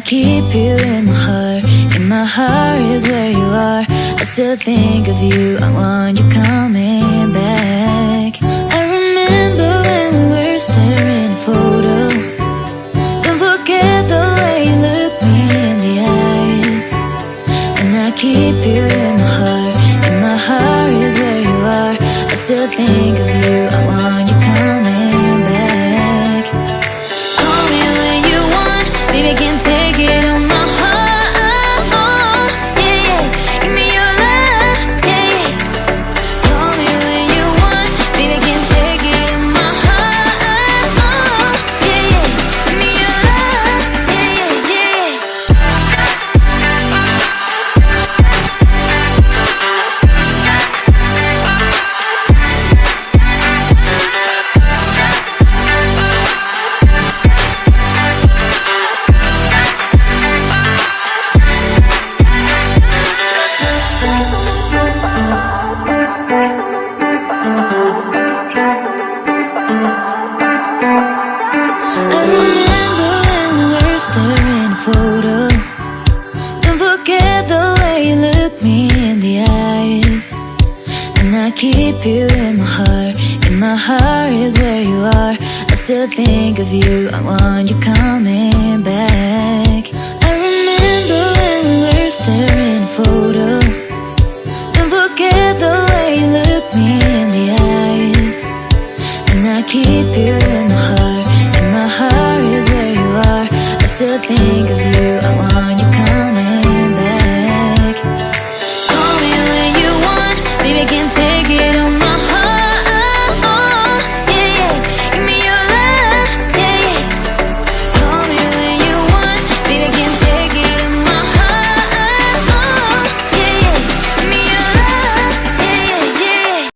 keep you in my heart. In my heart is where you are. I still think of you, I want you coming back. I remember when we were staring at a photo. Don't forget the way you look me in the eyes. And I keep you in my heart. In my heart is where you are. I still think of you, I want you coming back. Call me when you want, baby, I can't take it on my heart. Yeah, yeah, give me your love, yeah, yeah. Call me when you want, baby, I can't take it on my heart. Yeah, yeah, give me your love, yeah, yeah, I remember when we were staring at a photo. Don't forget the way you look me in the eyes. And I keep you in my heart. In my heart is where you are. I still think of you, I want you coming back. I remember when we were staring at a photo. Don't forget the way you look me in the eyes. And I keep you in my heart. In my heart is where you are. I still think of